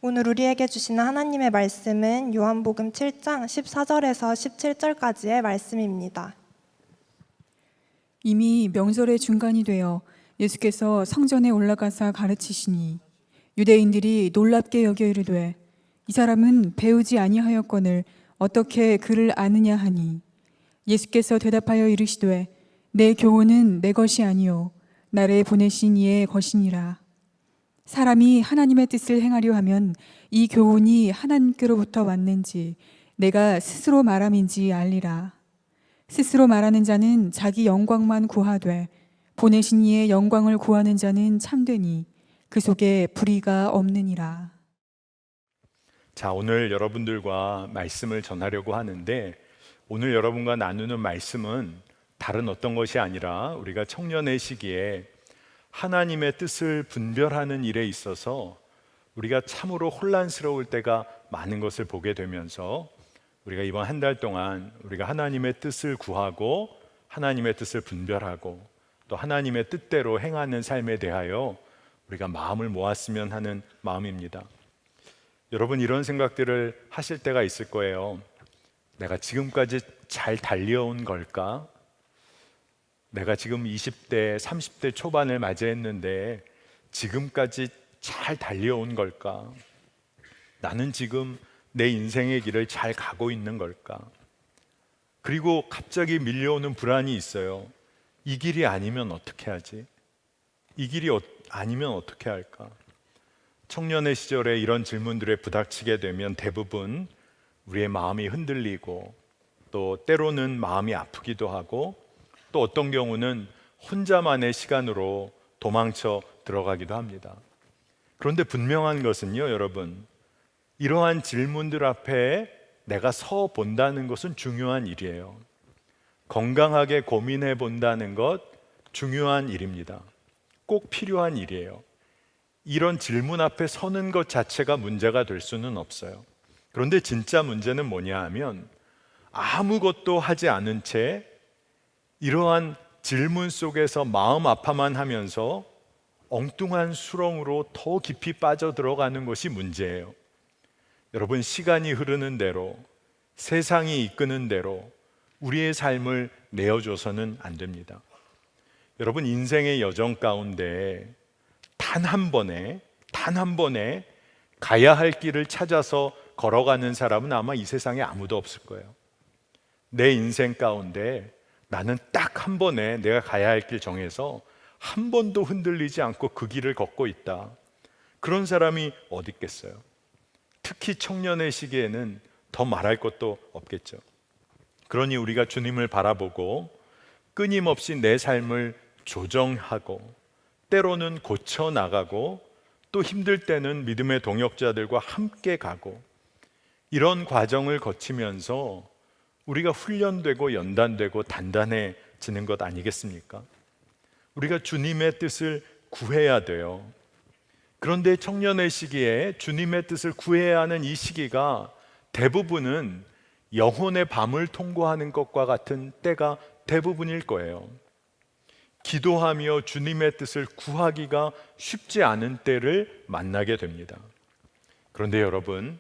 오늘 우리에게 주시는 하나님의 말씀은 요한복음 7장 14절에서 17절까지의 말씀입니다. 이미 명절의 중간이 되어 예수께서 성전에 올라가사 가르치시니 유대인들이 놀랍게 여겨 이르되 이 사람은 배우지 아니하였거늘 어떻게 그를 아느냐 하니 예수께서 대답하여 이르시되 내 교훈은 내 것이 아니요 나를 보내신 이의 것이니라. 사람이 하나님의 뜻을 행하려 하면 이 교훈이 하나님께로부터 왔는지 내가 스스로 말함인지 알리라. 스스로 말하는 자는 자기 영광만 구하되 보내신 이의 영광을 구하는 자는 참되니 그 속에 불의가 없느니라. 자, 오늘 여러분들과 말씀을 전하려고 하는데 오늘 여러분과 나누는 말씀은 다른 어떤 것이 아니라 우리가 청년의 시기에 하나님의 뜻을 분별하는 일에 있어서 우리가 참으로 혼란스러울 때가 많은 것을 보게 되면서 우리가 이번 한 달 동안 우리가 하나님의 뜻을 구하고 하나님의 뜻을 분별하고 또 하나님의 뜻대로 행하는 삶에 대하여 우리가 마음을 모았으면 하는 마음입니다. 여러분, 이런 생각들을 하실 때가 있을 거예요. 내가 지금까지 잘 달려온 걸까? 내가 지금 20대, 30대 초반을 맞이했는데 지금까지 잘 달려온 걸까? 나는 지금 내 인생의 길을 잘 가고 있는 걸까? 그리고 갑자기 밀려오는 불안이 있어요. 이 길이 아니면 어떻게 하지? 이 길이 아니면 어떻게 할까? 청년의 시절에 이런 질문들에 부닥치게 되면 대부분 우리의 마음이 흔들리고 또 때로는 마음이 아프기도 하고 또 어떤 경우는 혼자만의 시간으로 도망쳐 들어가기도 합니다. 그런데 분명한 것은요, 여러분, 이러한 질문들 앞에 내가 서 본다는 것은 중요한 일이에요. 건강하게 고민해 본다는 것 중요한 일입니다. 꼭 필요한 일이에요. 이런 질문 앞에 서는 것 자체가 문제가 될 수는 없어요. 그런데 진짜 문제는 뭐냐 하면 아무것도 하지 않은 채 이러한 질문 속에서 마음 아파만 하면서 엉뚱한 수렁으로 더 깊이 빠져들어가는 것이 문제예요. 여러분, 시간이 흐르는 대로 세상이 이끄는 대로 우리의 삶을 내어줘서는 안 됩니다. 여러분, 인생의 여정 가운데 단 한 번에 가야 할 길을 찾아서 걸어가는 사람은 아마 이 세상에 아무도 없을 거예요. 내 인생 가운데 나는 딱 한 번에 내가 가야 할 길 정해서 한 번도 흔들리지 않고 그 길을 걷고 있다. 그런 사람이 어디 있겠어요? 특히 청년의 시기에는 더 말할 것도 없겠죠. 그러니 우리가 주님을 바라보고 끊임없이 내 삶을 조정하고 때로는 고쳐나가고 또 힘들 때는 믿음의 동역자들과 함께 가고 이런 과정을 거치면서 우리가 훈련되고 연단되고 단단해지는 것 아니겠습니까? 우리가 주님의 뜻을 구해야 돼요. 그런데 청년의 시기에 주님의 뜻을 구해야 하는 이 시기가 대부분은 영혼의 밤을 통과하는 것과 같은 때가 대부분일 거예요. 기도하며 주님의 뜻을 구하기가 쉽지 않은 때를 만나게 됩니다. 그런데 여러분,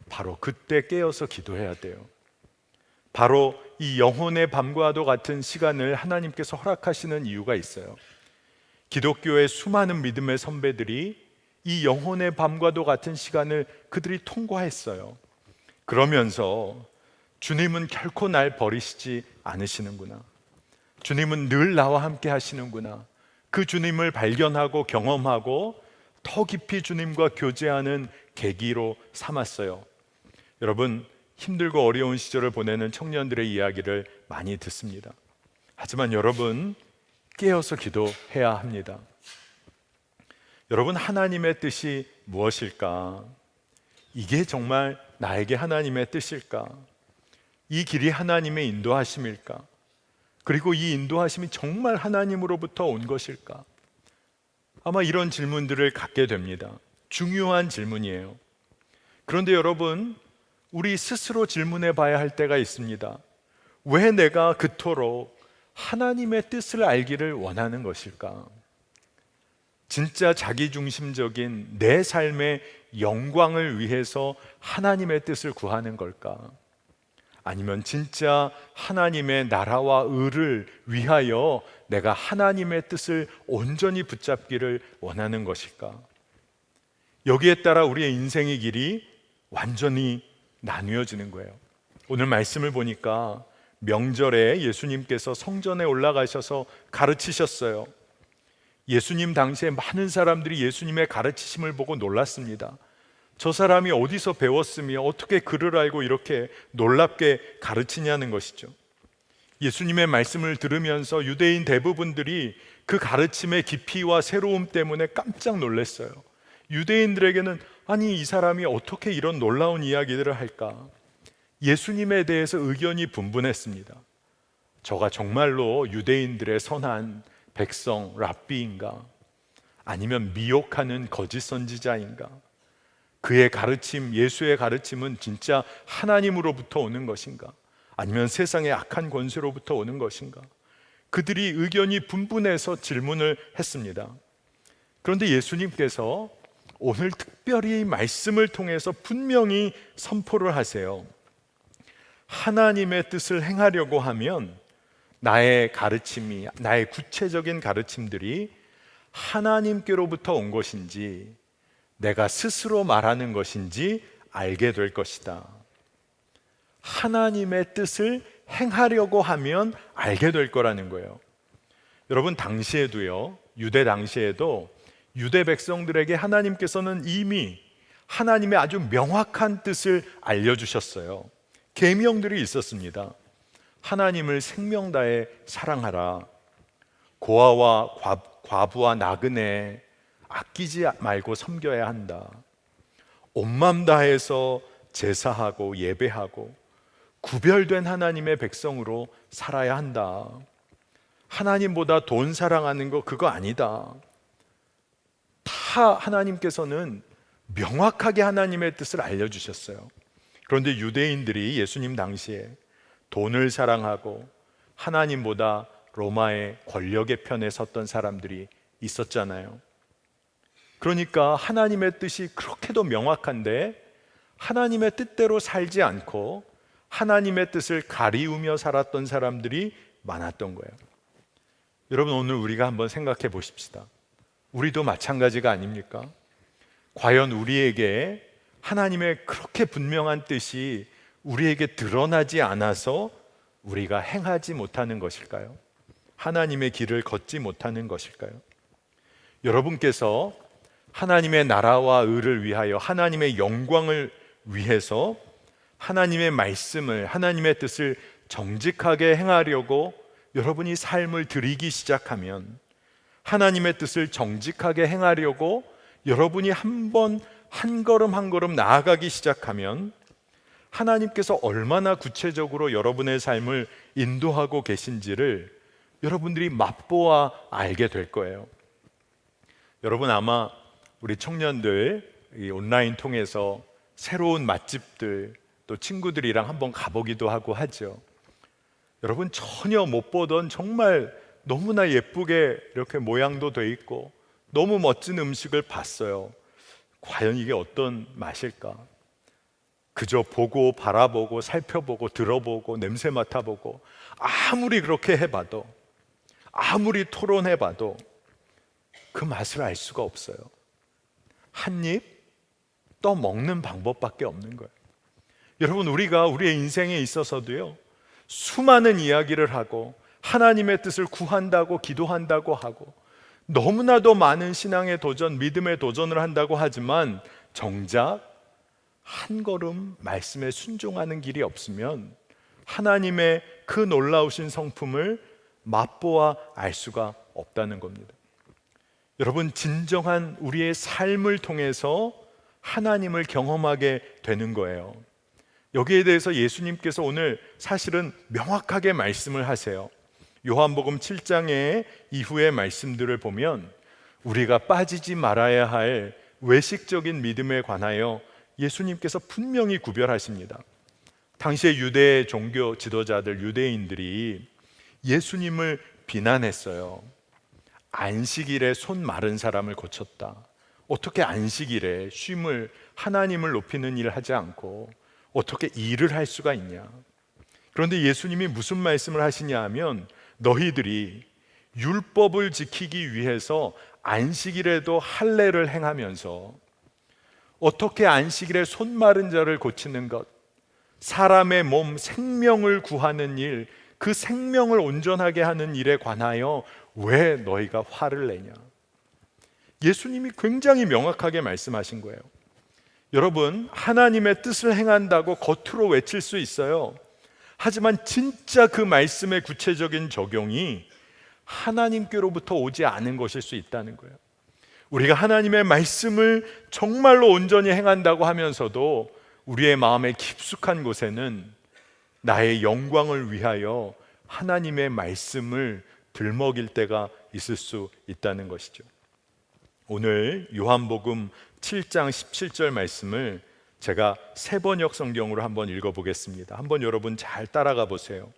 바로 그때 깨어서 기도해야 돼요. 바로 이 영혼의 밤과도 같은 시간을 하나님께서 허락하시는 이유가 있어요. 기독교의 수많은 믿음의 선배들이 이 영혼의 밤과도 같은 시간을 그들이 통과했어요. 그러면서 주님은 결코 날 버리시지 않으시는구나, 주님은 늘 나와 함께 하시는구나, 그 주님을 발견하고 경험하고 더 깊이 주님과 교제하는 계기로 삼았어요. 여러분, 힘들고 어려운 시절을 보내는 청년들의 이야기를 많이 듣습니다. 하지만 여러분, 깨어서 기도해야 합니다. 여러분, 하나님의 뜻이 무엇일까? 이게 정말 나에게 하나님의 뜻일까? 이 길이 하나님의 인도하심일까? 그리고 이 인도하심이 정말 하나님으로부터 온 것일까? 아마 이런 질문들을 갖게 됩니다. 중요한 질문이에요. 그런데 여러분, 우리 스스로 질문해 봐야 할 때가 있습니다. 왜 내가 그토록 하나님의 뜻을 알기를 원하는 것일까? 진짜 자기중심적인 내 삶의 영광을 위해서 하나님의 뜻을 구하는 걸까? 아니면 진짜 하나님의 나라와 의를 위하여 내가 하나님의 뜻을 온전히 붙잡기를 원하는 것일까? 여기에 따라 우리의 인생의 길이 완전히 나뉘어지는 거예요. 오늘 말씀을 보니까 명절에 예수님께서 성전에 올라가셔서 가르치셨어요. 예수님 당시에 많은 사람들이 예수님의 가르치심을 보고 놀랐습니다. 저 사람이 어디서 배웠으며 어떻게 글을 알고 이렇게 놀랍게 가르치냐는 것이죠. 예수님의 말씀을 들으면서 유대인 대부분들이 그 가르침의 깊이와 새로움 때문에 깜짝 놀랐어요. 유대인들에게는 아니 이 사람이 어떻게 이런 놀라운 이야기들을 할까? 예수님에 대해서 의견이 분분했습니다. 저가 정말로 유대인들의 선한 백성 랍비인가? 아니면 미혹하는 거짓 선지자인가? 그의 가르침, 예수의 가르침은 진짜 하나님으로부터 오는 것인가? 아니면 세상의 악한 권세로부터 오는 것인가? 그들이 의견이 분분해서 질문을 했습니다. 그런데 예수님께서 오늘 특별히 말씀을 통해서 분명히 선포를 하세요. 하나님의 뜻을 행하려고 하면 나의 가르침이, 나의 구체적인 가르침들이 하나님께로부터 온 것인지 내가 스스로 말하는 것인지 알게 될 것이다. 하나님의 뜻을 행하려고 하면 알게 될 거라는 거예요. 여러분, 당시에도요, 유대 당시에도 유대 백성들에게 하나님께서는 이미 하나님의 아주 명확한 뜻을 알려주셨어요. 계명들이 있었습니다. 하나님을 생명 다해 사랑하라. 고아와 과부와 나그네 아끼지 말고 섬겨야 한다. 온맘 다해서 제사하고 예배하고 구별된 하나님의 백성으로 살아야 한다. 하나님보다 돈 사랑하는 거 그거 아니다. 다 하나님께서는 명확하게 하나님의 뜻을 알려주셨어요. 그런데 유대인들이 예수님 당시에 돈을 사랑하고 하나님보다 로마의 권력의 편에 섰던 사람들이 있었잖아요. 그러니까 하나님의 뜻이 그렇게도 명확한데 하나님의 뜻대로 살지 않고 하나님의 뜻을 가리우며 살았던 사람들이 많았던 거예요. 여러분, 오늘 우리가 한번 생각해 보십시다. 우리도 마찬가지가 아닙니까? 과연 우리에게 하나님의 그렇게 분명한 뜻이 우리에게 드러나지 않아서 우리가 행하지 못하는 것일까요? 하나님의 길을 걷지 못하는 것일까요? 여러분께서 하나님의 나라와 의를 위하여 하나님의 영광을 위해서 하나님의 말씀을, 하나님의 뜻을 정직하게 행하려고 여러분이 삶을 드리기 시작하면, 하나님의 뜻을 정직하게 행하려고 여러분이 한 걸음 한 걸음 나아가기 시작하면 하나님께서 얼마나 구체적으로 여러분의 삶을 인도하고 계신지를 여러분들이 맛보아 알게 될 거예요. 여러분, 아마 우리 청년들 이 온라인 통해서 새로운 맛집들 또 친구들이랑 한번 가보기도 하고 하죠. 여러분, 전혀 못 보던 정말 너무나 예쁘게 이렇게 모양도 돼 있고 너무 멋진 음식을 봤어요. 과연 이게 어떤 맛일까? 그저 보고 바라보고 살펴보고 들어보고 냄새 맡아보고 아무리 그렇게 해봐도, 아무리 토론해봐도 그 맛을 알 수가 없어요. 한 입 떠먹는 방법밖에 없는 거예요. 여러분, 우리가 우리의 인생에 있어서도요, 수많은 이야기를 하고 하나님의 뜻을 구한다고 기도한다고 하고 너무나도 많은 신앙의 도전, 믿음의 도전을 한다고 하지만 정작 한 걸음 말씀에 순종하는 길이 없으면 하나님의 그 놀라우신 성품을 맛보아 알 수가 없다는 겁니다. 여러분, 진정한 우리의 삶을 통해서 하나님을 경험하게 되는 거예요. 여기에 대해서 예수님께서 오늘 사실은 명확하게 말씀을 하세요. 요한복음 7장의 이후의 말씀들을 보면 우리가 빠지지 말아야 할 외식적인 믿음에 관하여 예수님께서 분명히 구별하십니다. 당시의 유대 종교 지도자들, 유대인들이 예수님을 비난했어요. 안식일에 손 마른 사람을 고쳤다. 어떻게 안식일에 쉼을, 하나님을 높이는 일을 하지 않고 어떻게 일을 할 수가 있냐? 그런데 예수님이 무슨 말씀을 하시냐 하면, 너희들이 율법을 지키기 위해서 안식일에도 할례를 행하면서 어떻게 안식일에 손 마른 자를 고치는 것, 사람의 몸 생명을 구하는 일, 그 생명을 온전하게 하는 일에 관하여 왜 너희가 화를 내냐? 예수님이 굉장히 명확하게 말씀하신 거예요. 여러분, 하나님의 뜻을 행한다고 겉으로 외칠 수 있어요. 하지만 진짜 그 말씀의 구체적인 적용이 하나님께로부터 오지 않은 것일 수 있다는 거예요. 우리가 하나님의 말씀을 정말로 온전히 행한다고 하면서도 우리의 마음의 깊숙한 곳에는 나의 영광을 위하여 하나님의 말씀을 들먹일 때가 있을 수 있다는 것이죠. 오늘 요한복음 7장 17절 말씀을 제가 세번역 성경으로 한번 읽어보겠습니다. 한번 여러분 잘 따라가 보세요.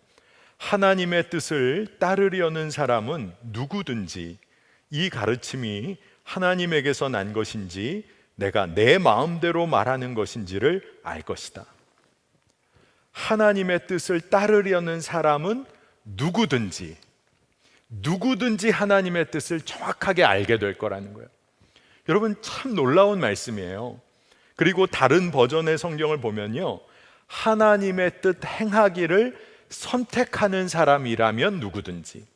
하나님의 뜻을 따르려는 사람은 누구든지 이 가르침이 하나님에게서 난 것인지 내가 내 마음대로 말하는 것인지를 알 것이다. 하나님의 뜻을 따르려는 사람은 누구든지 하나님의 뜻을 정확하게 알게 될 거라는 거예요. 여러분, 참 놀라운 말씀이에요. 그리고 다른 버전의 성경을 보면요, 하나님의 뜻 행하기를 선택하는 사람이라면 누구든지,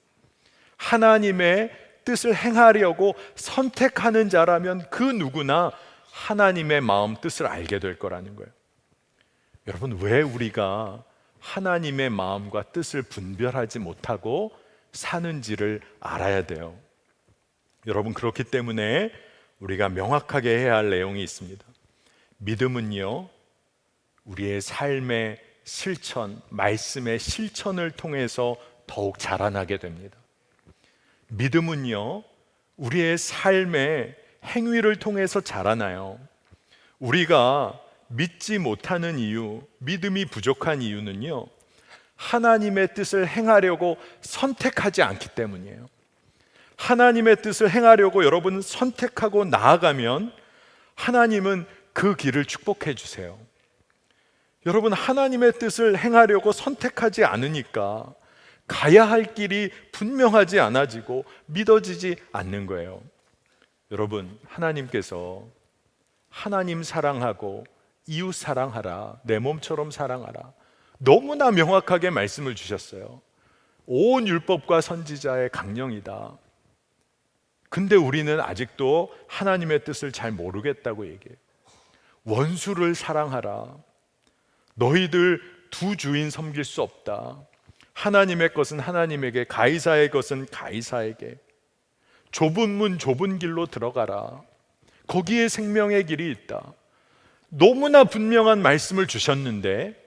하나님의 뜻을 행하려고 선택하는 자라면 그 누구나 하나님의 마음 뜻을 알게 될 거라는 거예요. 여러분, 왜 우리가 하나님의 마음과 뜻을 분별하지 못하고 사는지를 알아야 돼요. 여러분, 그렇기 때문에 우리가 명확하게 해야 할 내용이 있습니다. 믿음은요, 우리의 삶의 실천, 말씀의 실천을 통해서 더욱 자라나게 됩니다. 믿음은요, 우리의 삶의 행위를 통해서 자라나요. 우리가 믿지 못하는 이유, 믿음이 부족한 이유는요, 하나님의 뜻을 행하려고 선택하지 않기 때문이에요. 하나님의 뜻을 행하려고 여러분 선택하고 나아가면 하나님은 그 길을 축복해 주세요. 여러분, 하나님의 뜻을 행하려고 선택하지 않으니까 가야 할 길이 분명하지 않아지고 믿어지지 않는 거예요. 여러분, 하나님께서 하나님 사랑하고 이웃 사랑하라, 내 몸처럼 사랑하라, 너무나 명확하게 말씀을 주셨어요. 온 율법과 선지자의 강령이다. 근데 우리는 아직도 하나님의 뜻을 잘 모르겠다고 얘기해요. 원수를 사랑하라, 너희들 두 주인 섬길 수 없다. 하나님의 것은 하나님에게, 가이사의 것은 가이사에게. 좁은 문 좁은 길로 들어가라, 거기에 생명의 길이 있다. 너무나 분명한 말씀을 주셨는데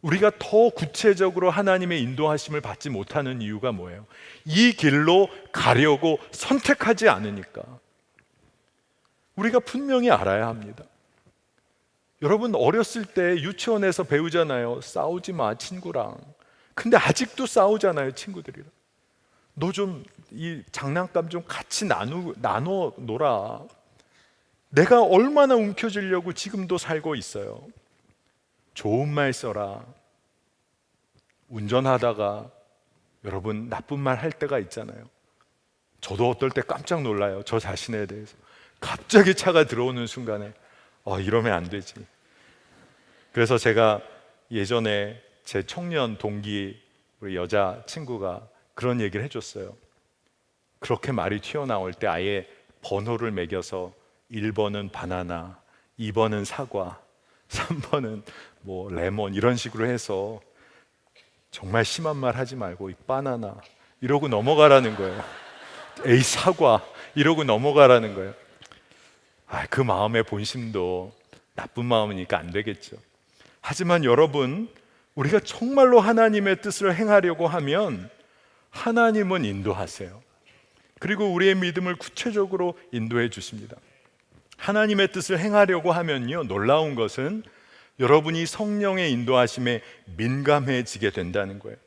우리가 더 구체적으로 하나님의 인도하심을 받지 못하는 이유가 뭐예요? 이 길로 가려고 선택하지 않으니까. 우리가 분명히 알아야 합니다. 여러분, 어렸을 때 유치원에서 배우잖아요. 싸우지 마, 친구랑. 근데 아직도 싸우잖아요, 친구들이랑. 너 좀 이 장난감 좀 같이 나눠 놀아. 내가 얼마나 움켜쥐려고 지금도 살고 있어요. 좋은 말 써라. 운전하다가 여러분 나쁜 말 할 때가 있잖아요. 저도 어떨 때 깜짝 놀라요. 저 자신에 대해서. 갑자기 차가 들어오는 순간에 이러면 안 되지. 그래서 제가 예전에 제 청년 동기 우리 여자 친구가 그런 얘기를 해줬어요. 그렇게 말이 튀어나올 때 아예 번호를 매겨서 1번은 바나나, 2번은 사과, 3번은 뭐 레몬 이런 식으로 해서 정말 심한 말 하지 말고 이 바나나 이러고 넘어가라는 거예요. 에이 사과 이러고 넘어가라는 거예요. 그 마음의 본심도 나쁜 마음이니까 안 되겠죠. 하지만 여러분, 우리가 정말로 하나님의 뜻을 행하려고 하면 하나님은 인도하세요. 그리고 우리의 믿음을 구체적으로 인도해 주십니다. 하나님의 뜻을 행하려고 하면요, 놀라운 것은 여러분이 성령의 인도하심에 민감해지게 된다는 거예요.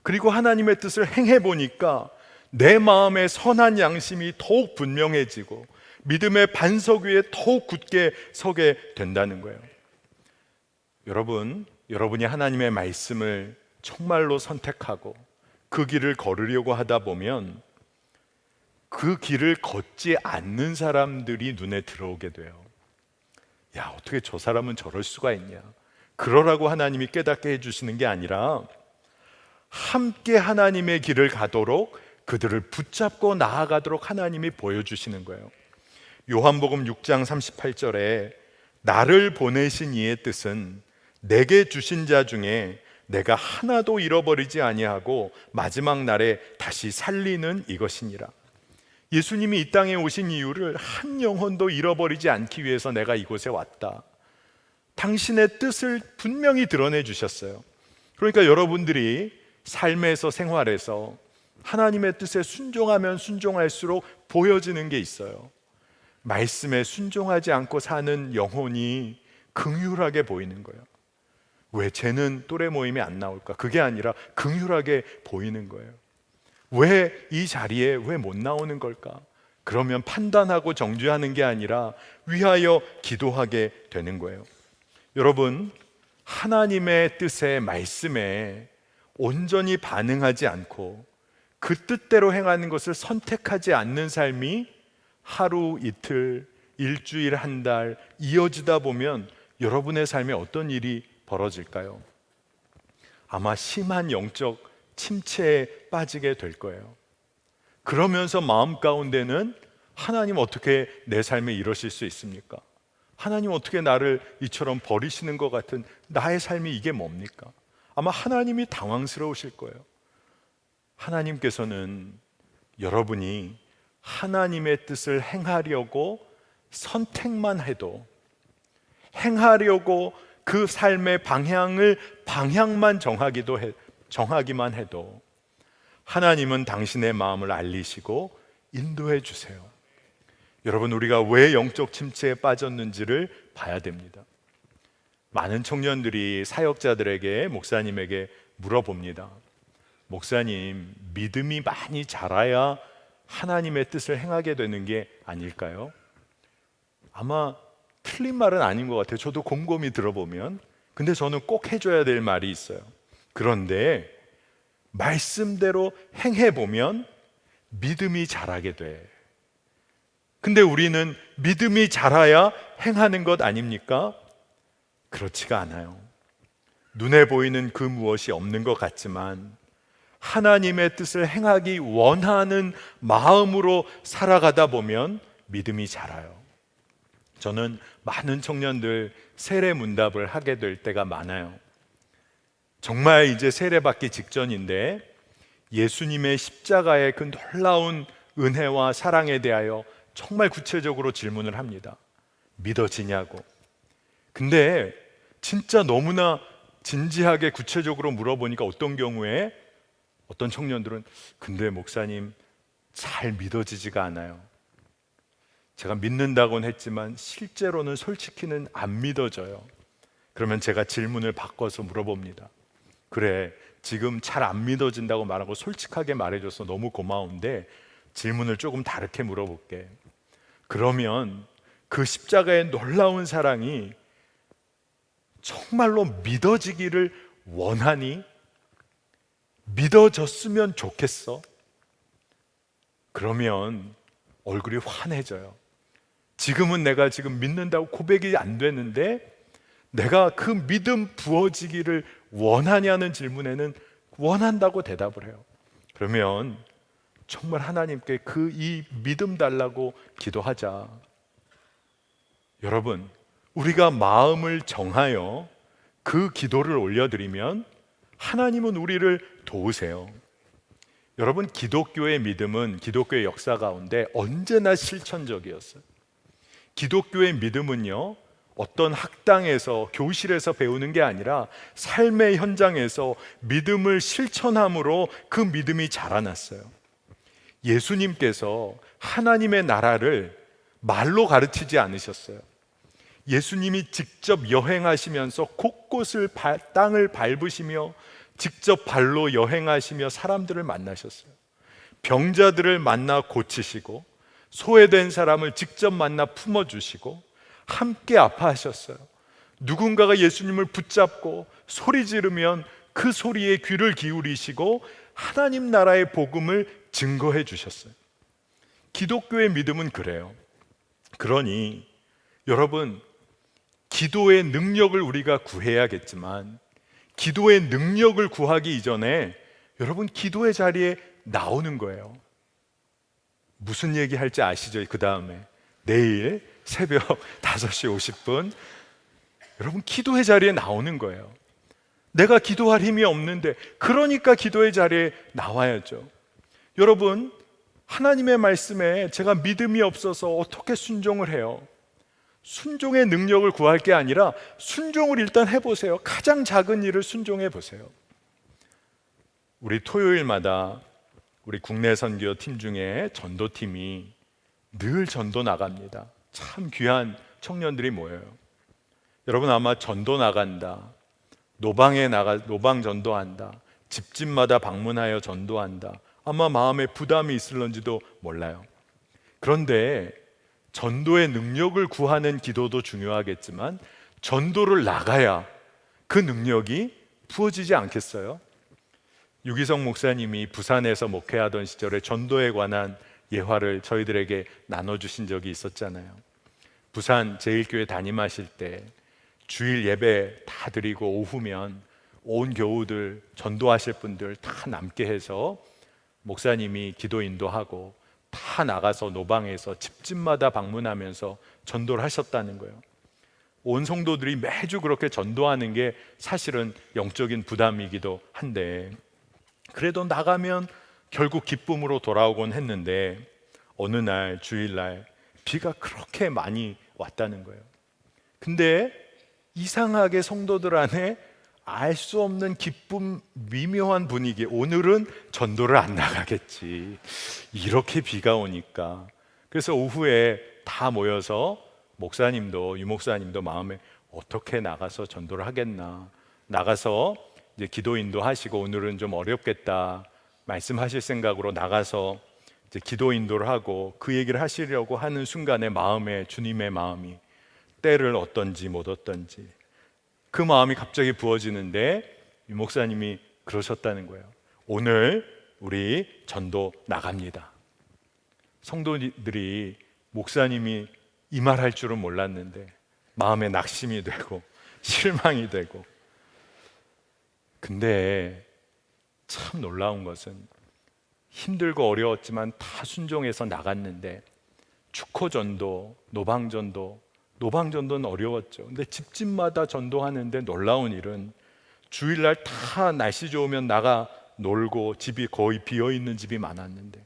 그리고 하나님의 뜻을 행해 보니까 내 마음의 선한 양심이 더욱 분명해지고 믿음의 반석 위에 더욱 굳게 서게 된다는 거예요. 여러분이 하나님의 말씀을 정말로 선택하고 그 길을 걸으려고 하다 보면 그 길을 걷지 않는 사람들이 눈에 들어오게 돼요. 야, 어떻게 저 사람은 저럴 수가 있냐. 그러라고 하나님이 깨닫게 해주시는 게 아니라 함께 하나님의 길을 가도록 그들을 붙잡고 나아가도록 하나님이 보여주시는 거예요. 요한복음 6장 38절에 나를 보내신 이의 뜻은 내게 주신 자 중에 내가 하나도 잃어버리지 아니하고 마지막 날에 다시 살리는 이것이니라. 예수님이 이 땅에 오신 이유를 한 영혼도 잃어버리지 않기 위해서 내가 이곳에 왔다. 당신의 뜻을 분명히 드러내 주셨어요. 그러니까 여러분들이 삶에서 생활에서 하나님의 뜻에 순종하면 순종할수록 보여지는 게 있어요. 말씀에 순종하지 않고 사는 영혼이 긍휼하게 보이는 거예요. 왜 쟤는 또래 모임에 안 나올까? 그게 아니라 긍휼하게 보이는 거예요. 왜 이 자리에 왜 못 나오는 걸까? 그러면 판단하고 정죄하는 게 아니라 위하여 기도하게 되는 거예요. 여러분, 하나님의 뜻의 말씀에 온전히 반응하지 않고 그 뜻대로 행하는 것을 선택하지 않는 삶이 하루, 이틀, 일주일, 한 달 이어지다 보면 여러분의 삶에 어떤 일이 벌어질까요? 아마 심한 영적 침체에 빠지게 될 거예요. 그러면서 마음 가운데는 하나님 어떻게 내 삶에 이러실 수 있습니까? 하나님 어떻게 나를 이처럼 버리시는 것 같은 나의 삶이 이게 뭡니까? 아마 하나님이 당황스러우실 거예요. 하나님께서는 여러분이 하나님의 뜻을 행하려고 선택만 해도, 행하려고 그 삶의 방향만 정하기만 해도 하나님은 당신의 마음을 알리시고 인도해 주세요. 여러분, 우리가 왜 영적 침체에 빠졌는지를 봐야 됩니다. 많은 청년들이 사역자들에게, 목사님에게 물어봅니다. 목사님, 믿음이 많이 자라야 하나님의 뜻을 행하게 되는 게 아닐까요? 아마 틀린 말은 아닌 것 같아요. 저도 곰곰이 들어보면. 근데 저는 꼭 해줘야 될 말이 있어요. 그런데 말씀대로 행해보면 믿음이 자라게 돼. 근데 우리는 믿음이 자라야 행하는 것 아닙니까? 그렇지가 않아요. 눈에 보이는 그 무엇이 없는 것 같지만 하나님의 뜻을 행하기 원하는 마음으로 살아가다 보면 믿음이 자라요. 저는 많은 청년들 세례문답을 하게 될 때가 많아요. 정말 이제 세례받기 직전인데 예수님의 십자가의 그 놀라운 은혜와 사랑에 대하여 정말 구체적으로 질문을 합니다. 믿어지냐고. 근데 진짜 너무나 진지하게 구체적으로 물어보니까 어떤 경우에 어떤 청년들은 근데 목사님 잘 믿어지지가 않아요. 제가 믿는다고는 했지만 실제로는 솔직히는 안 믿어져요. 그러면 제가 질문을 바꿔서 물어봅니다. 그래, 지금 잘 안 믿어진다고 말하고 솔직하게 말해줘서 너무 고마운데 질문을 조금 다르게 물어볼게. 그러면 그 십자가의 놀라운 사랑이 정말로 믿어지기를 원하니? 믿어졌으면 좋겠어? 그러면 얼굴이 환해져요. 지금은 내가 지금 믿는다고 고백이 안 되는데 내가 그 믿음 부어지기를 원하냐는 질문에는 원한다고 대답을 해요. 그러면 정말 하나님께 이 믿음 달라고 기도하자. 여러분, 우리가 마음을 정하여 그 기도를 올려드리면 하나님은 우리를 도우세요. 여러분, 기독교의 믿음은 기독교의 역사 가운데 언제나 실천적이었어요. 기독교의 믿음은요, 어떤 학당에서 교실에서 배우는 게 아니라 삶의 현장에서 믿음을 실천함으로 그 믿음이 자라났어요. 예수님께서 하나님의 나라를 말로 가르치지 않으셨어요. 예수님이 직접 여행하시면서 곳곳을 땅을 밟으시며 직접 발로 여행하시며 사람들을 만나셨어요. 병자들을 만나 고치시고 소외된 사람을 직접 만나 품어주시고 함께 아파하셨어요. 누군가가 예수님을 붙잡고 소리 지르면 그 소리에 귀를 기울이시고 하나님 나라의 복음을 증거해 주셨어요. 기독교의 믿음은 그래요. 그러니 여러분, 기도의 능력을 우리가 구해야겠지만 기도의 능력을 구하기 이전에 여러분 기도의 자리에 나오는 거예요. 무슨 얘기 할지 아시죠? 그 다음에 내일 새벽 5시 50분 여러분 기도의 자리에 나오는 거예요. 내가 기도할 힘이 없는데 그러니까 기도의 자리에 나와야죠. 여러분, 하나님의 말씀에 제가 믿음이 없어서 어떻게 순종을 해요? 순종의 능력을 구할 게 아니라 순종을 일단 해보세요. 가장 작은 일을 순종해 보세요. 우리 토요일마다 우리 국내 선교 팀 중에 전도팀이 늘 전도 나갑니다. 참 귀한 청년들이 모여요. 여러분 아마 전도 나간다, 노방 전도한다, 집집마다 방문하여 전도한다, 아마 마음에 부담이 있을런지도 몰라요. 그런데 전도의 능력을 구하는 기도도 중요하겠지만 전도를 나가야 그 능력이 부어지지 않겠어요? 유기성 목사님이 부산에서 목회하던 시절에 전도에 관한 예화를 저희들에게 나눠주신 적이 있었잖아요. 부산 제1교회 담임하실 때 주일 예배 다 드리고 오후면 온 교우들, 전도하실 분들 다 남게 해서 목사님이 기도 인도하고 다 나가서 노방에서 집집마다 방문하면서 전도를 하셨다는 거예요. 온 성도들이 매주 그렇게 전도하는 게 사실은 영적인 부담이기도 한데 그래도 나가면 결국 기쁨으로 돌아오곤 했는데 어느 날 주일날 비가 그렇게 많이 왔다는 거예요. 근데 이상하게 성도들 안에 알 수 없는 기쁨, 미묘한 분위기. 오늘은 전도를 안 나가겠지, 이렇게 비가 오니까. 그래서 오후에 다 모여서 목사님도 유 목사님도 마음에 어떻게 나가서 전도를 하겠나, 나가서 이제 기도 인도하시고 오늘은 좀 어렵겠다 말씀하실 생각으로 나가서 이제 기도 인도를 하고 그 얘기를 하시려고 하는 순간에 마음에 주님의 마음이 때를 얻던지 못 얻던지 그 마음이 갑자기 부어지는데 유 목사님이 그러셨다는 거예요. 오늘 우리 전도 나갑니다. 성도들이 목사님이 이 말 할 줄은 몰랐는데 마음에 낙심이 되고 실망이 되고, 근데 참 놀라운 것은 힘들고 어려웠지만 다 순종해서 나갔는데 축호전도, 노방전도는 어려웠죠. 근데 집집마다 전도하는데 놀라운 일은 주일날 다 날씨 좋으면 나가 놀고 집이 거의 비어있는 집이 많았는데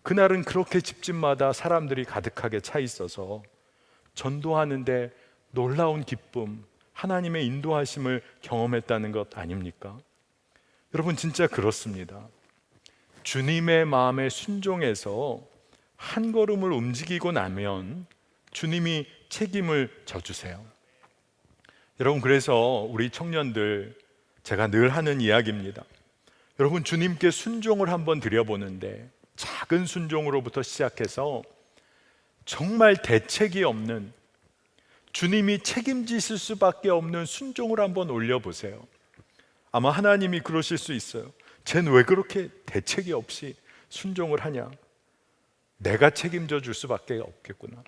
그날은 그렇게 집집마다 사람들이 가득하게 차 있어서 전도하는데 놀라운 기쁨, 하나님의 인도하심을 경험했다는 것 아닙니까? 여러분 진짜 그렇습니다. 주님의 마음에 순종해서 한 걸음을 움직이고 나면 주님이 책임을 져주세요. 여러분, 그래서 우리 청년들 제가 늘 하는 이야기입니다. 여러분, 주님께 순종을 한번 드려보는데 작은 순종으로부터 시작해서 정말 대책이 없는, 주님이 책임지실 수밖에 없는 순종을 한번 올려보세요. 아마 하나님이 그러실 수 있어요. 쟤는 왜 그렇게 대책이 없이 순종을 하냐? 내가 책임져 줄 수밖에 없겠구나.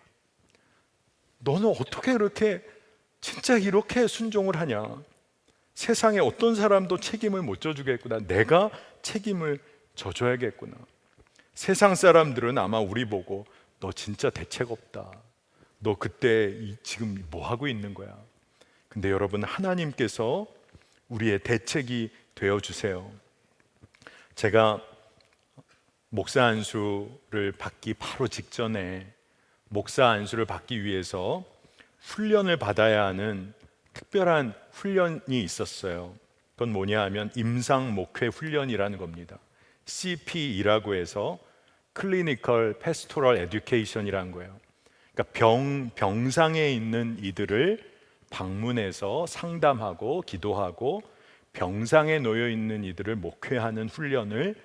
너는 어떻게 그렇게 진짜 이렇게 순종을 하냐? 세상에 어떤 사람도 책임을 못 져주겠구나. 내가 책임을 져줘야겠구나. 세상 사람들은 아마 우리 보고 너 진짜 대책 없다, 너 그때 지금 뭐 하고 있는 거야. 근데 여러분, 하나님께서 우리의 대책이 되어주세요. 제가 목사 안수를 받기 바로 직전에 목사 안수를 받기 위해서 훈련을 받아야 하는 특별한 훈련이 있었어요. 그건 뭐냐 하면 임상 목회 훈련이라는 겁니다. CPE라고 해서 클리니컬 패스토럴 에듀케이션이라는 거예요. 그러니까 병상에 있는 이들을 방문해서 상담하고 기도하고 병상에 놓여 있는 이들을 목회하는 훈련을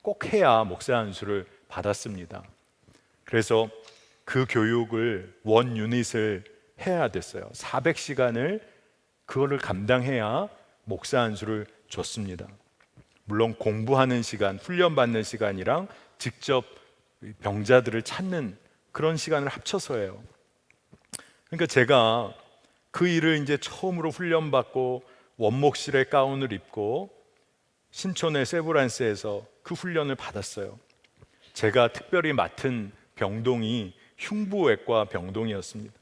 꼭 해야 목사 안수를 받았습니다. 그래서 그 교육을 원 유닛을 해야 됐어요. 400시간을 그거를 감당해야 목사 안수를 줬습니다. 물론 공부하는 시간, 훈련받는 시간이랑 직접 병자들을 찾는 그런 시간을 합쳐서예요. 그러니까 제가 그 일을 이제 처음으로 훈련받고 원목실의 가운을 입고 신촌의 세브란스에서 그 훈련을 받았어요. 제가 특별히 맡은 병동이 흉부외과 병동이었습니다.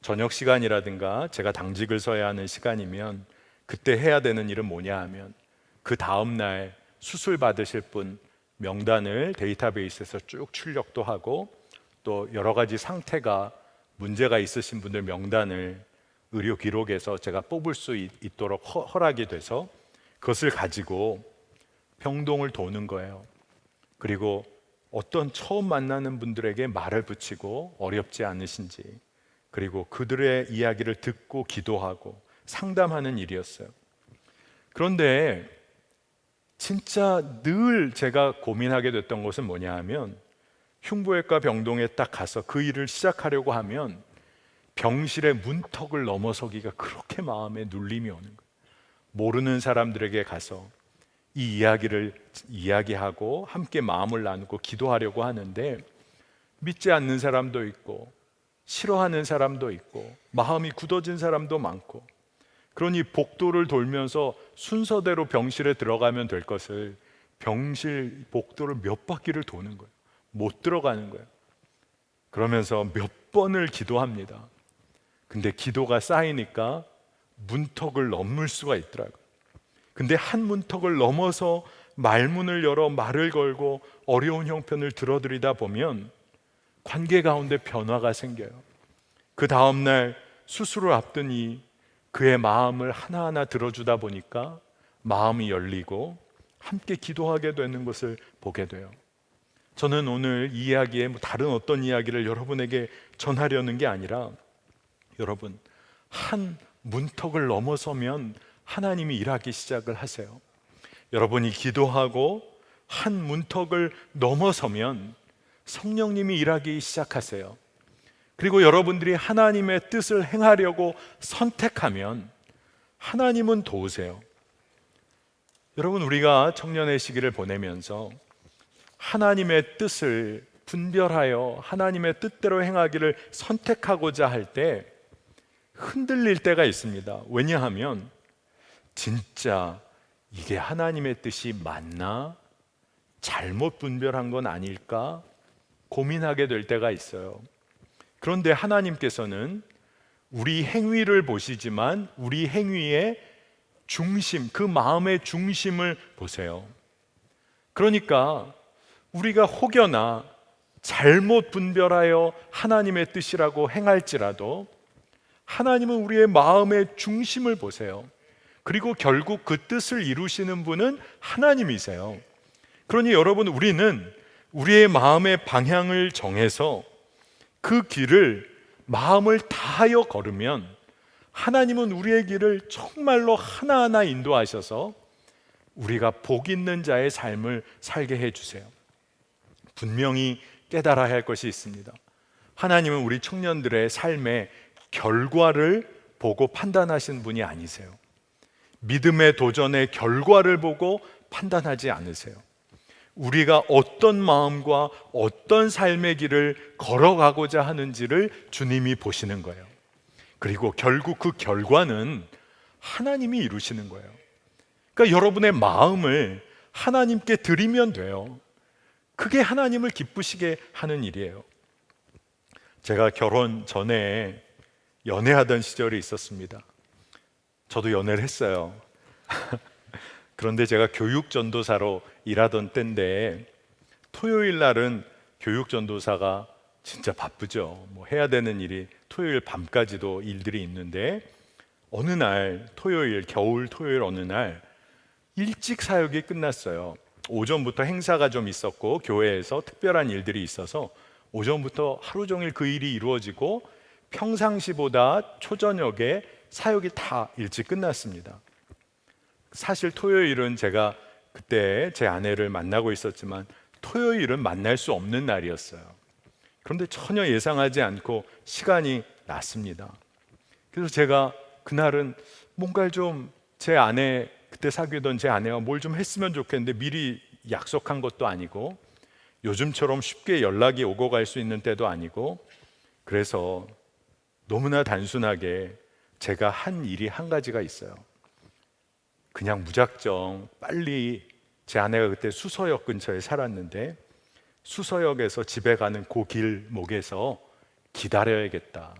저녁 시간이라든가 제가 당직을 서야 하는 시간이면 그때 해야 되는 일은 뭐냐 하면 그 다음날 수술 받으실 분 명단을 데이터베이스에서 쭉 출력도 하고 또 여러 가지 상태가 문제가 있으신 분들 명단을 의료 기록에서 제가 뽑을 수 있도록 허락이 돼서 그것을 가지고 병동을 도는 거예요. 그리고 어떤 처음 만나는 분들에게 말을 붙이고 어렵지 않으신지, 그리고 그들의 이야기를 듣고 기도하고 상담하는 일이었어요. 그런데 진짜 늘 제가 고민하게 됐던 것은 뭐냐 하면 흉부외과 병동에 딱 가서 그 일을 시작하려고 하면 병실의 문턱을 넘어서기가 그렇게 마음에 눌림이 오는 거예요. 모르는 사람들에게 가서 이 이야기를 이야기하고 함께 마음을 나누고 기도하려고 하는데 믿지 않는 사람도 있고 싫어하는 사람도 있고 마음이 굳어진 사람도 많고, 그러니 복도를 돌면서 순서대로 병실에 들어가면 될 것을 병실 복도를 몇 바퀴를 도는 거예요. 못 들어가는 거예요. 그러면서 몇 번을 기도합니다. 근데 기도가 쌓이니까 문턱을 넘을 수가 있더라고요. 근데 한 문턱을 넘어서 말문을 열어 말을 걸고 어려운 형편을 들어드리다 보면 관계 가운데 변화가 생겨요. 그 다음날 수술을 앞두니 그의 마음을 하나하나 들어주다 보니까 마음이 열리고 함께 기도하게 되는 것을 보게 돼요. 저는 오늘 이 이야기에 다른 어떤 이야기를 여러분에게 전하려는 게 아니라, 여러분, 한 문턱을 넘어서면 하나님이 일하기 시작을 하세요. 여러분이 기도하고 한 문턱을 넘어서면 성령님이 일하기 시작하세요. 그리고 여러분들이 하나님의 뜻을 행하려고 선택하면 하나님은 도우세요. 여러분, 우리가 청년의 시기를 보내면서 하나님의 뜻을 분별하여 하나님의 뜻대로 행하기를 선택하고자 할 때 흔들릴 때가 있습니다. 왜냐하면 진짜 이게 하나님의 뜻이 맞나? 잘못 분별한 건 아닐까? 고민하게 될 때가 있어요. 그런데 하나님께서는 우리 행위를 보시지만 우리 행위의 중심, 그 마음의 중심을 보세요. 그러니까 우리가 혹여나 잘못 분별하여 하나님의 뜻이라고 행할지라도 하나님은 우리의 마음의 중심을 보세요. 그리고 결국 그 뜻을 이루시는 분은 하나님이세요. 그러니 여러분, 우리는 우리의 마음의 방향을 정해서 그 길을 마음을 다하여 걸으면 하나님은 우리의 길을 정말로 하나하나 인도하셔서 우리가 복 있는 자의 삶을 살게 해주세요. 분명히 깨달아야 할 것이 있습니다. 하나님은 우리 청년들의 삶의 결과를 보고 판단하신 분이 아니세요. 믿음의 도전의 결과를 보고 판단하지 않으세요. 우리가 어떤 마음과 어떤 삶의 길을 걸어가고자 하는지를 주님이 보시는 거예요. 그리고 결국 그 결과는 하나님이 이루시는 거예요. 그러니까 여러분의 마음을 하나님께 드리면 돼요. 그게 하나님을 기쁘시게 하는 일이에요. 제가 결혼 전에 연애하던 시절이 있었습니다. 저도 연애를 했어요. 그런데 제가 교육전도사로 일하던 때인데 토요일 날은 교육전도사가 진짜 바쁘죠. 뭐 해야 되는 일이 토요일 밤까지도 일들이 있는데 어느 날 토요일, 겨울 토요일 어느 날 일찍 사역이 끝났어요. 오전부터 행사가 좀 있었고 교회에서 특별한 일들이 있어서 오전부터 하루 종일 그 일이 이루어지고 평상시보다 초저녁에 사역이 다 일찍 끝났습니다. 사실 토요일은 제가 그때 제 아내를 만나고 있었지만 토요일은 만날 수 없는 날이었어요. 그런데 전혀 예상하지 않고 시간이 났습니다. 그래서 제가 그날은 뭔가를 좀 제 아내, 그때 사귀던 제 아내와 뭘 좀 했으면 좋겠는데 미리 약속한 것도 아니고 요즘처럼 쉽게 연락이 오고 갈 수 있는 때도 아니고, 그래서 너무나 단순하게 제가 한 일이 한 가지가 있어요. 그냥 무작정 빨리, 제 아내가 그때 수서역 근처에 살았는데 수서역에서 집에 가는 그 길목에서 기다려야겠다.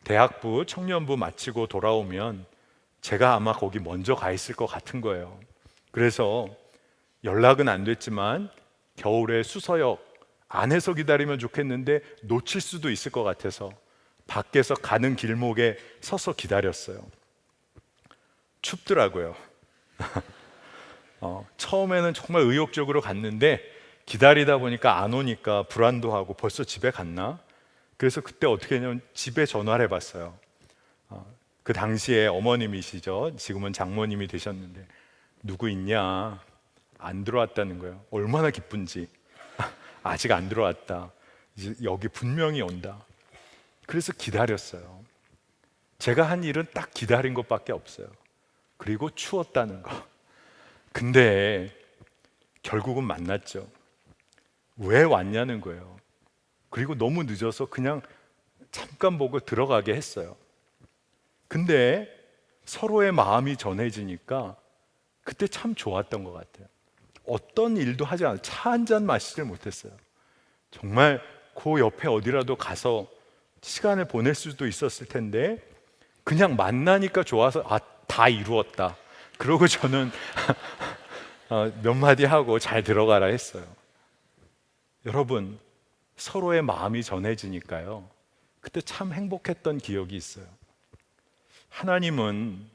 대학부 청년부 마치고 돌아오면 제가 아마 거기 먼저 가 있을 것 같은 거예요. 그래서 연락은 안 됐지만 겨울에 수서역 안에서 기다리면 좋겠는데 놓칠 수도 있을 것 같아서 밖에서 가는 길목에 서서 기다렸어요. 춥더라고요. 처음에는 정말 의욕적으로 갔는데 기다리다 보니까 안 오니까 불안도 하고 벌써 집에 갔나? 그래서 그때 어떻게 했냐면 집에 전화를 해봤어요. 그 당시에 어머님이시죠. 지금은 장모님이 되셨는데 누구 있냐? 안 들어왔다는 거예요. 얼마나 기쁜지. 아직 안 들어왔다. 이제 여기 분명히 온다. 그래서 기다렸어요. 제가 한 일은 딱 기다린 것밖에 없어요. 그리고 추웠다는 거. 근데 결국은 만났죠. 왜 왔냐는 거예요. 그리고 너무 늦어서 그냥 잠깐 보고 들어가게 했어요. 근데 서로의 마음이 전해지니까 그때 참 좋았던 것 같아요. 어떤 일도 하지 않아요. 차 한 잔 마시질 못했어요. 정말 그 옆에 어디라도 가서 시간을 보낼 수도 있었을 텐데 그냥 만나니까 좋아서 다 이루었다. 그러고 저는 몇 마디 하고 잘 들어가라 했어요. 여러분, 서로의 마음이 전해지니까요. 그때 참 행복했던 기억이 있어요. 하나님은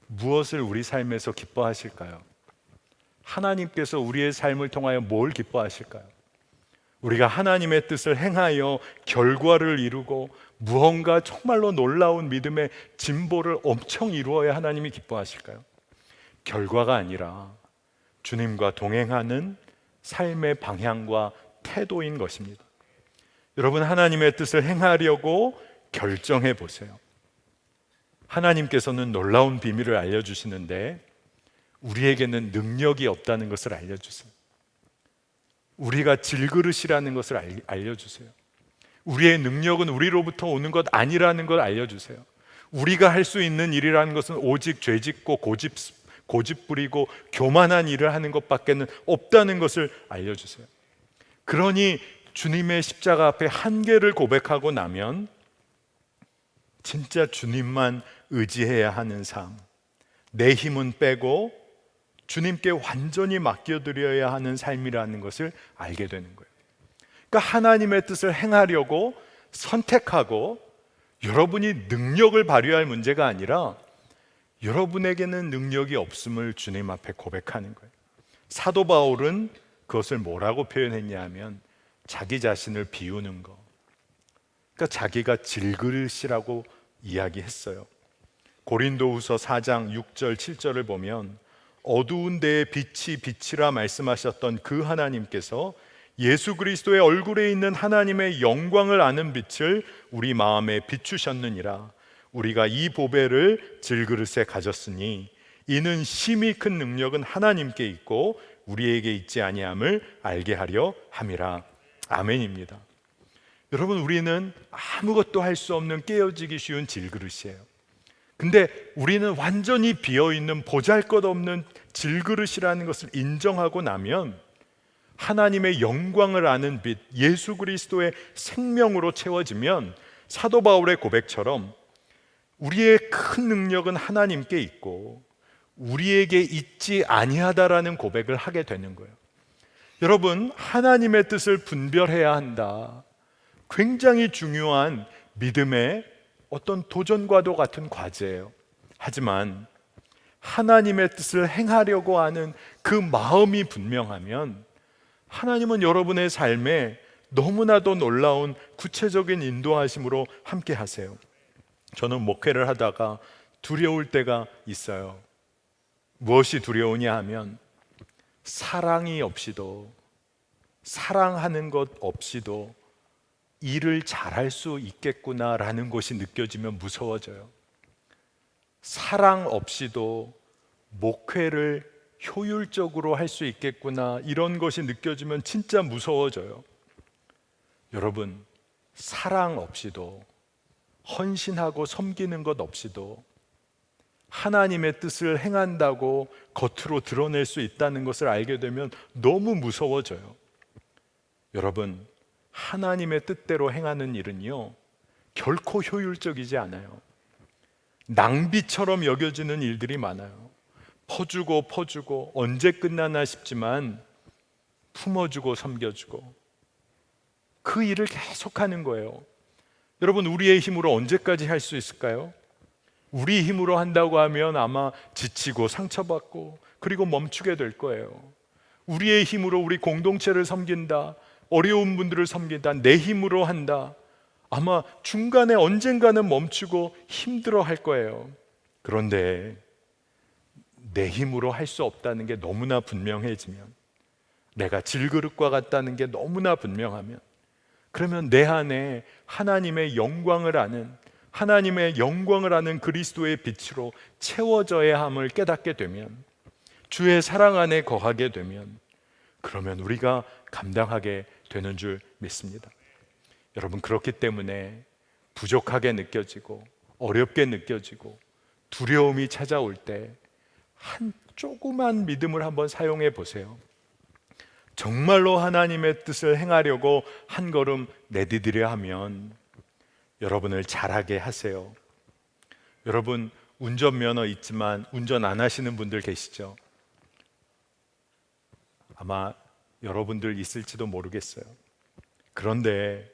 무엇을 우리 삶에서 기뻐하실까요? 하나님께서 우리의 삶을 통하여 뭘 기뻐하실까요? 우리가 하나님의 뜻을 행하여 결과를 이루고 무언가 정말로 놀라운 믿음의 진보를 엄청 이루어야 하나님이 기뻐하실까요? 결과가 아니라 주님과 동행하는 삶의 방향과 태도인 것입니다. 여러분, 하나님의 뜻을 행하려고 결정해 보세요. 하나님께서는 놀라운 비밀을 알려주시는데 우리에게는 능력이 없다는 것을 알려주세요. 우리가 질그릇이라는 것을 알려주세요. 우리의 능력은 우리로부터 오는 것 아니라는 걸 알려주세요. 우리가 할 수 있는 일이라는 것은 오직 죄짓고 고집 부리고 교만한 일을 하는 것밖에는 없다는 것을 알려주세요. 그러니 주님의 십자가 앞에 한계를 고백하고 나면 진짜 주님만 의지해야 하는 삶, 내 힘은 빼고 주님께 완전히 맡겨드려야 하는 삶이라는 것을 알게 되는 거예요. 그러니까 하나님의 뜻을 행하려고 선택하고 여러분이 능력을 발휘할 문제가 아니라 여러분에게는 능력이 없음을 주님 앞에 고백하는 거예요. 사도 바울은 그것을 뭐라고 표현했냐 하면 자기 자신을 비우는 거. 그러니까 자기가 질그릇이라고 이야기했어요. 고린도후서 4장 6절 7절을 보면 어두운 데에 빛이 빛이라 말씀하셨던 그 하나님께서 예수 그리스도의 얼굴에 있는 하나님의 영광을 아는 빛을 우리 마음에 비추셨느니라. 우리가 이 보배를 질그릇에 가졌으니 이는 심히 큰 능력은 하나님께 있고 우리에게 있지 아니함을 알게 하려 함이라. 아멘입니다. 여러분, 우리는 아무것도 할 수 없는 깨어지기 쉬운 질그릇이에요. 근데 우리는 완전히 비어있는 보잘것없는 질그릇이라는 것을 인정하고 나면 하나님의 영광을 아는 빛, 예수 그리스도의 생명으로 채워지면 사도 바울의 고백처럼 우리의 큰 능력은 하나님께 있고 우리에게 있지 아니하다라는 고백을 하게 되는 거예요. 여러분, 하나님의 뜻을 분별해야 한다. 굉장히 중요한 믿음의 어떤 도전과도 같은 과제예요. 하지만 하나님의 뜻을 행하려고 하는 그 마음이 분명하면 하나님은 여러분의 삶에 너무나도 놀라운 구체적인 인도하심으로 함께 하세요. 저는 목회를 하다가 두려울 때가 있어요. 무엇이 두려우냐 하면 사랑이 없이도, 사랑하는 것 없이도 일을 잘할 수 있겠구나라는 것이 느껴지면 무서워져요. 사랑 없이도 목회를 효율적으로 할 수 있겠구나, 이런 것이 느껴지면 진짜 무서워져요. 여러분, 사랑 없이도, 헌신하고 섬기는 것 없이도 하나님의 뜻을 행한다고 겉으로 드러낼 수 있다는 것을 알게 되면 너무 무서워져요. 여러분, 하나님의 뜻대로 행하는 일은요, 결코 효율적이지 않아요. 낭비처럼 여겨지는 일들이 많아요. 퍼주고 언제 끝나나 싶지만 품어주고 섬겨주고 그 일을 계속하는 거예요. 여러분, 우리의 힘으로 언제까지 할 수 있을까요? 우리 힘으로 한다고 하면 아마 지치고 상처받고 그리고 멈추게 될 거예요. 우리의 힘으로 우리 공동체를 섬긴다, 어려운 분들을 섬긴다, 내 힘으로 한다, 아마 중간에 언젠가는 멈추고 힘들어 할 거예요. 그런데 내 힘으로 할 수 없다는 게 너무나 분명해지면, 내가 질그릇과 같다는 게 너무나 분명하면, 그러면 내 안에 하나님의 영광을 아는 그리스도의 빛으로 채워져야 함을 깨닫게 되면, 주의 사랑 안에 거하게 되면, 그러면 우리가 감당하게 되는 줄 믿습니다. 여러분, 그렇기 때문에 부족하게 느껴지고 어렵게 느껴지고 두려움이 찾아올 때 한 조그만 믿음을 한번 사용해 보세요. 정말로 하나님의 뜻을 행하려고 한 걸음 내디디려 하면 여러분을 잘하게 하세요. 여러분, 운전면허 있지만 운전 안 하시는 분들 계시죠? 아마 여러분들 있을지도 모르겠어요. 그런데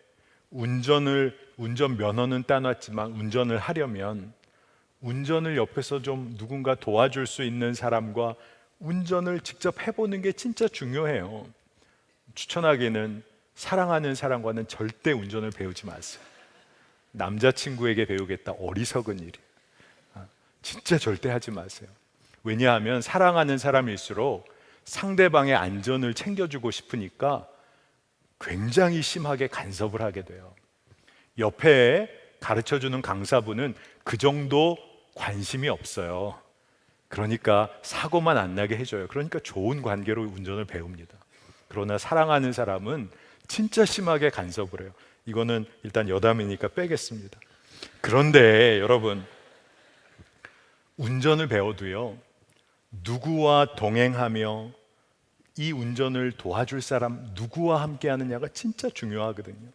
운전면허는 따놨지만 운전을 하려면 운전을 옆에서 좀 누군가 도와줄 수 있는 사람과 운전을 직접 해보는 게 진짜 중요해요. 추천하기는 사랑하는 사람과는 절대 운전을 배우지 마세요. 남자친구에게 배우겠다, 어리석은 일이에요. 진짜 절대 하지 마세요. 왜냐하면 사랑하는 사람일수록 상대방의 안전을 챙겨주고 싶으니까 굉장히 심하게 간섭을 하게 돼요. 옆에 가르쳐주는 강사분은 그 정도 관심이 없어요. 그러니까 사고만 안 나게 해줘요. 그러니까 좋은 관계로 운전을 배웁니다. 그러나 사랑하는 사람은 진짜 심하게 간섭을 해요. 이거는 일단 여담이니까 빼겠습니다. 그런데 여러분, 운전을 배워도요, 누구와 동행하며 이 운전을 도와줄 사람, 누구와 함께 하느냐가 진짜 중요하거든요.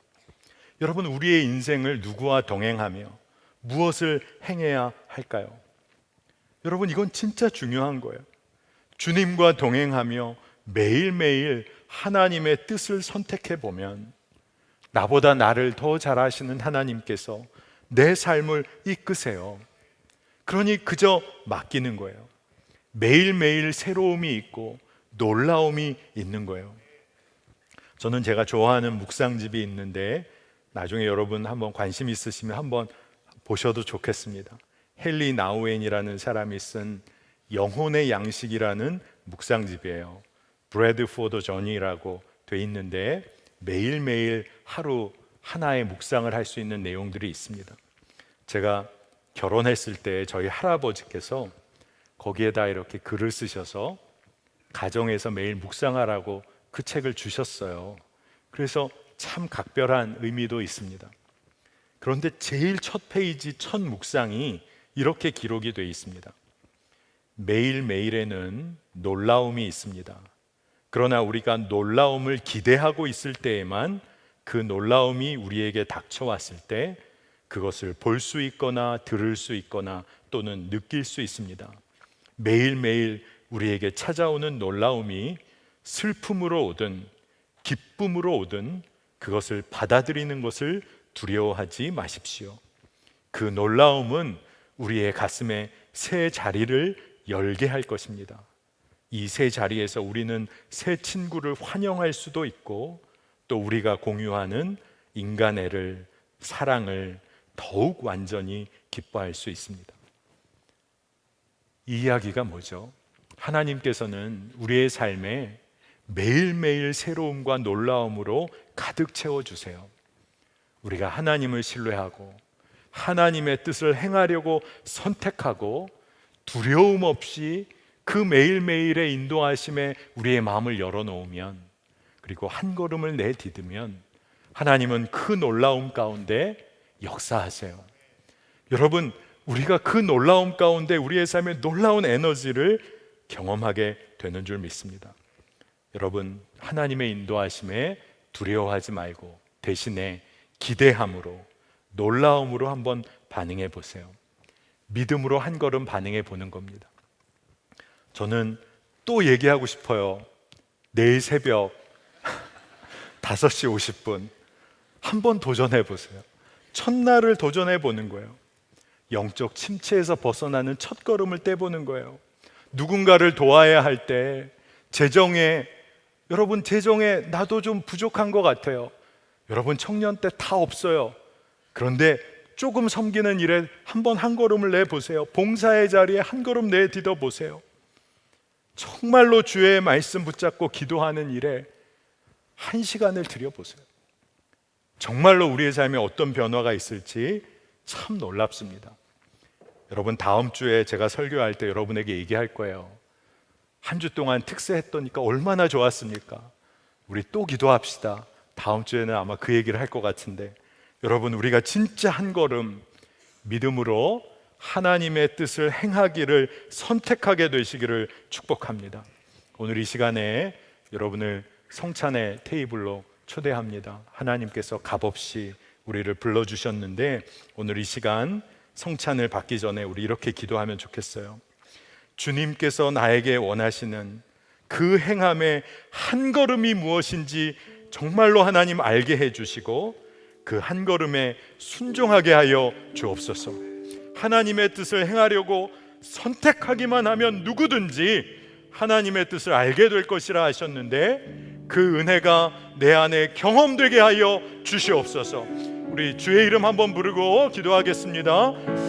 여러분, 우리의 인생을 누구와 동행하며 무엇을 행해야 할까요? 여러분, 이건 진짜 중요한 거예요. 주님과 동행하며 매일매일 하나님의 뜻을 선택해 보면 나보다 나를 더 잘 아시는 하나님께서 내 삶을 이끄세요. 그러니 그저 맡기는 거예요. 매일매일 새로움이 있고 놀라움이 있는 거예요. 저는 제가 좋아하는 묵상집이 있는데 나중에 여러분 한번 관심 있으시면 한번 보셔도 좋겠습니다. 헨리 나우엔이라는 사람이 쓴 영혼의 양식이라는 묵상집이에요. 브레드 포 더 저니라고 돼 있는데 매일매일 하루 하나의 묵상을 할 수 있는 내용들이 있습니다. 제가 결혼했을 때 저희 할아버지께서 거기에다 이렇게 글을 쓰셔서 가정에서 매일 묵상하라고 그 책을 주셨어요. 그래서 참 각별한 의미도 있습니다. 그런데 제일 첫 페이지 첫 묵상이 이렇게 기록이 되어 있습니다. 매일매일에는 놀라움이 있습니다. 그러나 우리가 놀라움을 기대하고 있을 때에만 그 놀라움이 우리에게 닥쳐왔을 때 그것을 볼 수 있거나 들을 수 있거나 또는 느낄 수 있습니다. 매일매일 우리에게 찾아오는 놀라움이 슬픔으로 오든 기쁨으로 오든 그것을 받아들이는 것을 두려워하지 마십시오. 그 놀라움은 우리의 가슴에 새 자리를 열게 할 것입니다. 이 새 자리에서 우리는 새 친구를 환영할 수도 있고 또 우리가 공유하는 인간애를, 사랑을 더욱 완전히 기뻐할 수 있습니다. 이 이야기가 뭐죠? 하나님께서는 우리의 삶에 매일매일 새로움과 놀라움으로 가득 채워주세요. 우리가 하나님을 신뢰하고 하나님의 뜻을 행하려고 선택하고 두려움 없이 그 매일매일의 인도하심에 우리의 마음을 열어놓으면, 그리고 한 걸음을 내디디면 하나님은 그 놀라움 가운데 역사하세요. 여러분, 우리가 그 놀라움 가운데 우리의 삶에 놀라운 에너지를 경험하게 되는 줄 믿습니다. 여러분, 하나님의 인도하심에 두려워하지 말고 대신에 기대함으로, 놀라움으로 한번 반응해 보세요. 믿음으로 한 걸음 반응해 보는 겁니다. 저는 또 얘기하고 싶어요. 내일 새벽 5시 50분 한번 도전해 보세요. 첫날을 도전해 보는 거예요. 영적 침체에서 벗어나는 첫 걸음을 떼보는 거예요. 누군가를 도와야 할 때 여러분 재정에 나도 좀 부족한 것 같아요. 여러분 청년 때 다 없어요. 그런데 조금 섬기는 일에 한번 한 걸음을 내보세요. 봉사의 자리에 한 걸음 내딛어 보세요. 정말로 주의 말씀 붙잡고 기도하는 일에 1시간을 들여보세요. 정말로 우리의 삶에 어떤 변화가 있을지 참 놀랍습니다. 여러분, 다음 주에 제가 설교할 때 여러분에게 얘기할 거예요. 한 주 동안 특세했더니까 얼마나 좋았습니까? 우리 또 기도합시다. 다음 주에는 아마 그 얘기를 할 것 같은데, 여러분, 우리가 진짜 한 걸음 믿음으로 하나님의 뜻을 행하기를 선택하게 되시기를 축복합니다. 오늘 이 시간에 여러분을 성찬의 테이블로 초대합니다. 하나님께서 값없이 우리를 불러주셨는데, 오늘 이 시간 성찬을 받기 전에 우리 이렇게 기도하면 좋겠어요. 주님께서 나에게 원하시는 그 행함의 한 걸음이 무엇인지 정말로 하나님 알게 해주시고, 그 한 걸음에 순종하게 하여 주옵소서. 하나님의 뜻을 행하려고 선택하기만 하면 누구든지 하나님의 뜻을 알게 될 것이라 하셨는데, 그 은혜가 내 안에 경험되게 하여 주시옵소서. 우리 주의 이름 한번 부르고 기도하겠습니다.